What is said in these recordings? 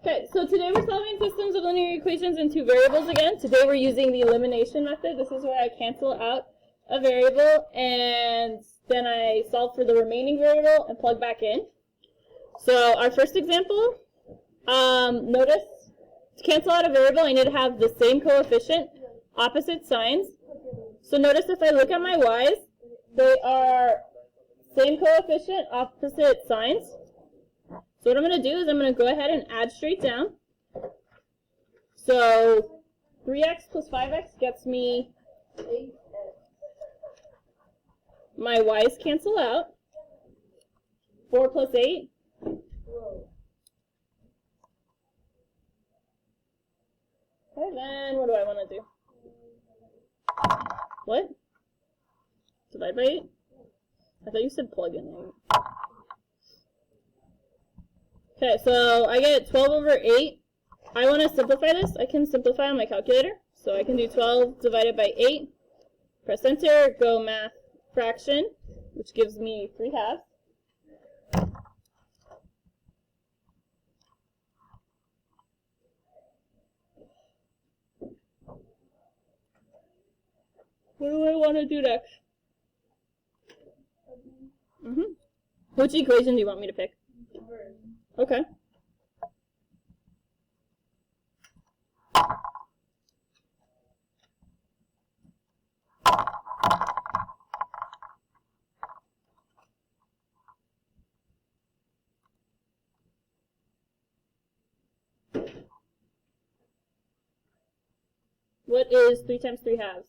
Okay, so today we're solving systems of linear equations in two variables again. Today we're using the elimination method. This is where I cancel out a variable and then I solve for the remaining variable and plug back in. So our first example, notice to cancel out a variable I need to have the same coefficient, opposite signs. So notice if I look at my y's, they are same coefficient, opposite signs. So what I'm going to do is I'm going to go ahead and add straight down. So 3x plus 5x gets me 8. My y's cancel out. 4 plus 8. Okay, then what do I want to do? What? Divide by 8? I thought you said plug in there. Okay, so I get 12 over 8. I want to simplify this. I can simplify on my calculator. So I can do 12 divided by 8. Press enter, go math fraction, which gives me 3/2. What do I want to do next? Which equation do you want me to pick? Okay. What is 3 times 3/2?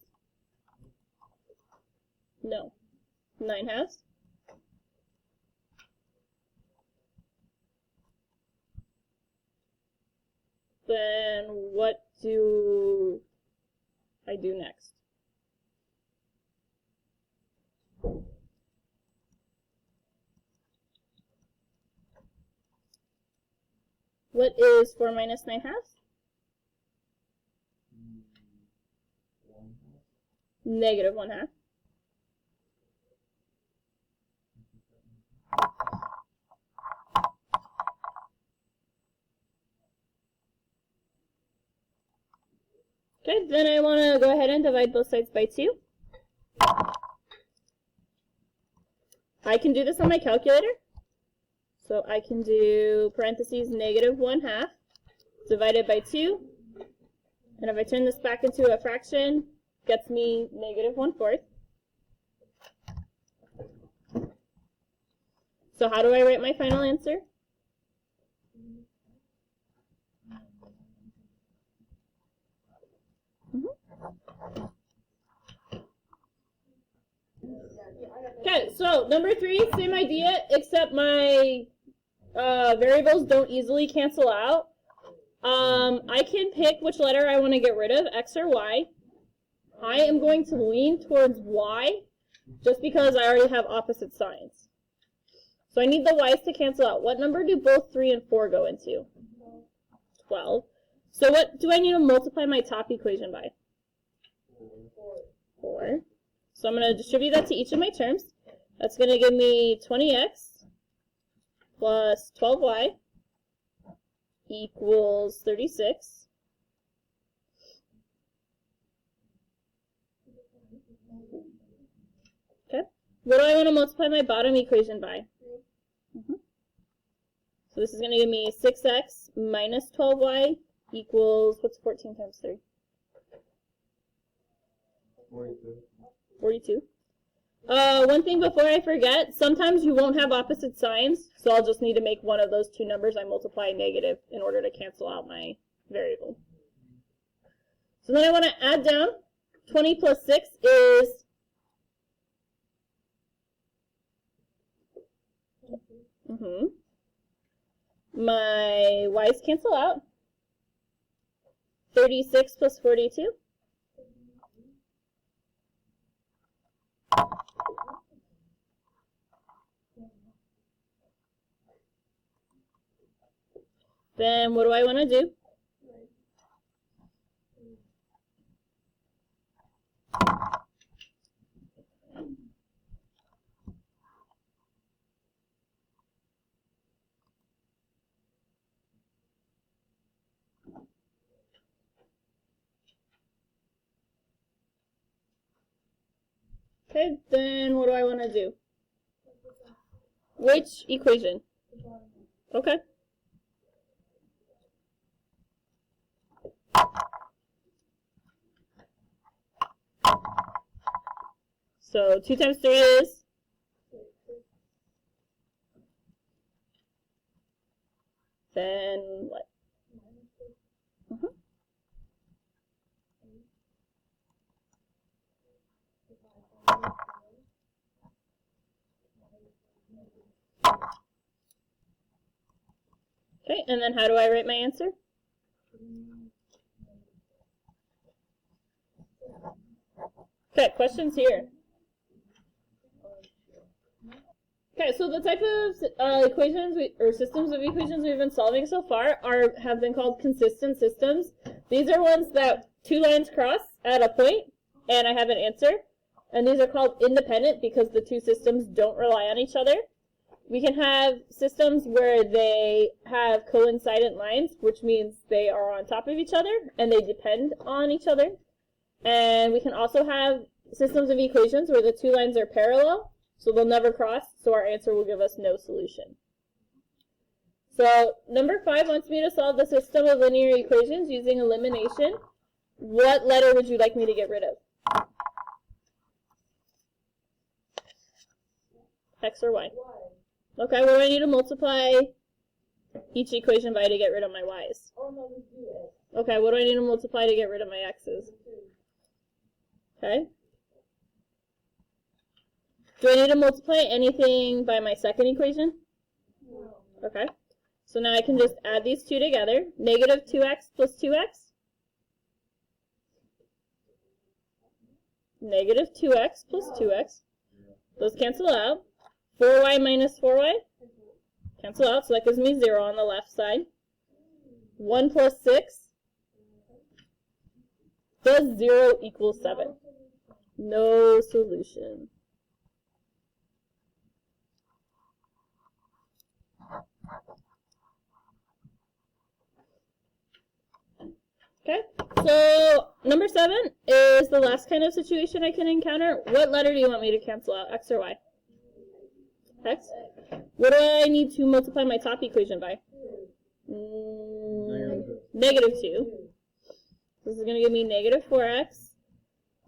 No. 9/2? Then what do I do next? What is 4 minus 9/2? Negative 1/2. Okay, then I want to go ahead and divide both sides by 2. I can do this on my calculator. So I can do parentheses negative 1/2 divided by 2. And if I turn this back into a fraction, gets me negative 1/4. So how do I write my final answer? Okay, so number 3, same idea, except my variables don't easily cancel out. I can pick which letter I want to get rid of, X or Y. I am going to lean towards Y, just because I already have opposite signs. So I need the Y's to cancel out. What number do both 3 and 4 go into? 12. So what do I need to multiply my top equation by? 4. So I'm going to distribute that to each of my terms. That's going to give me 20x plus 12y equals 36. Okay. What do I want to multiply my bottom equation by? So this is going to give me 6x minus 12y equals, what's 14 times 3? 42. One thing before I forget, sometimes you won't have opposite signs, so I'll just need to make one of those two numbers I multiply negative in order to cancel out my variable. So then I want to add down. 20 plus 6 is my y's cancel out. 36 plus 42. Then what do I want to do? Okay, then what do I want to do? Which equation? Okay. So 2 times 3 is? Then what? Okay, and then how do I write my answer? Okay, questions here. Okay, so the type of equations or systems of equations we've been solving so far have been called consistent systems. These are ones that 2 lines cross at a point, and I have an answer. And these are called independent because the 2 systems don't rely on each other. We can have systems where they have coincident lines, which means they are on top of each other and they depend on each other. And we can also have systems of equations where the 2 lines are parallel, so they'll never cross, so our answer will give us no solution. So number 5 wants me to solve the system of linear equations using elimination. What letter would you like me to get rid of? X or Y? Okay, what do I need to multiply each equation by to get rid of my Y's? Okay, what do I need to multiply to get rid of my X's? Okay. Do I need to multiply anything by my second equation? No. Okay. So now I can just add these 2 together. Negative 2x plus 2x. Negative 2x plus 2x. Those cancel out. 4y minus 4y. Cancel out, so that gives me 0 on the left side. 1 plus 6. Does 0 equal 7? No solution. Okay, so number 7 is the last kind of situation I can encounter. What letter do you want me to cancel out, X or Y? X? What do I need to multiply my top equation by? Negative 2. This is going to give me negative 4x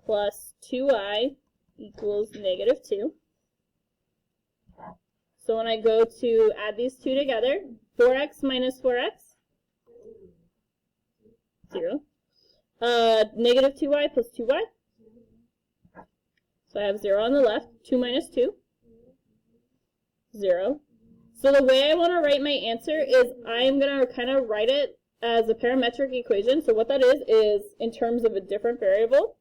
plus 2y equals negative 2. So when I go to add these 2 together, 4x minus 4x, 0. Negative 2y plus 2y. So I have 0 on the left. 2 minus 2, 0. So the way I want to write my answer is I'm going to kind of write it as a parametric equation. So what that is in terms of a different variable.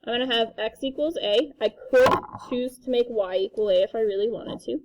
I'm going to have x equals a. I could choose to make y equal a if I really wanted to.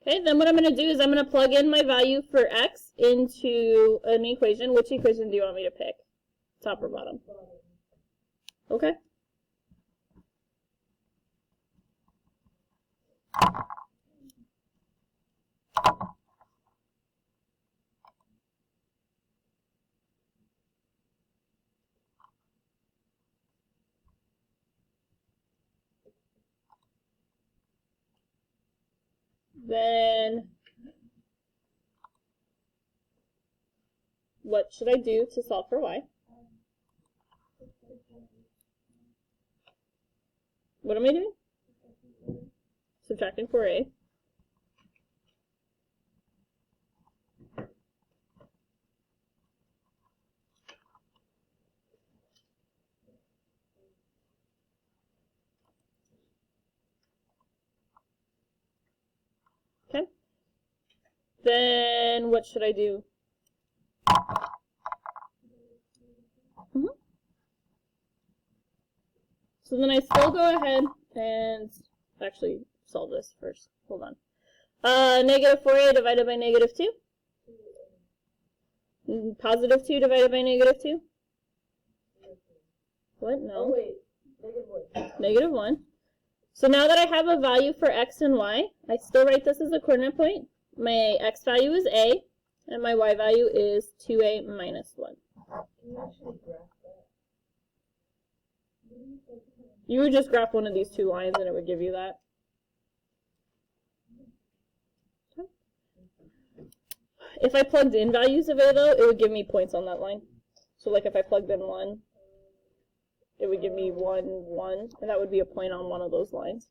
Okay, then what I'm going to do is I'm going to plug in my value for x into an equation. Which equation do you want me to pick? Top or bottom? Okay. Then what should I do to solve for y? What am I doing? Subtracting 4a. Okay. Then what should I do? So then I still go ahead and actually solve this first. Hold on. Negative 4a divided by negative 2. Positive 2 divided by negative 2. What? No. Oh, wait. Negative 1. Negative 1. So now that I have a value for x and y, I still write this as a coordinate point. My x value is a, and my y value is 2a minus 1. Can you actually graph that? You would just graph one of these two lines and it would give you that. If I plugged in values of a, though, it would give me points on that line. So like if I plugged in 1, it would give me 1, 1, and that would be a point on one of those lines.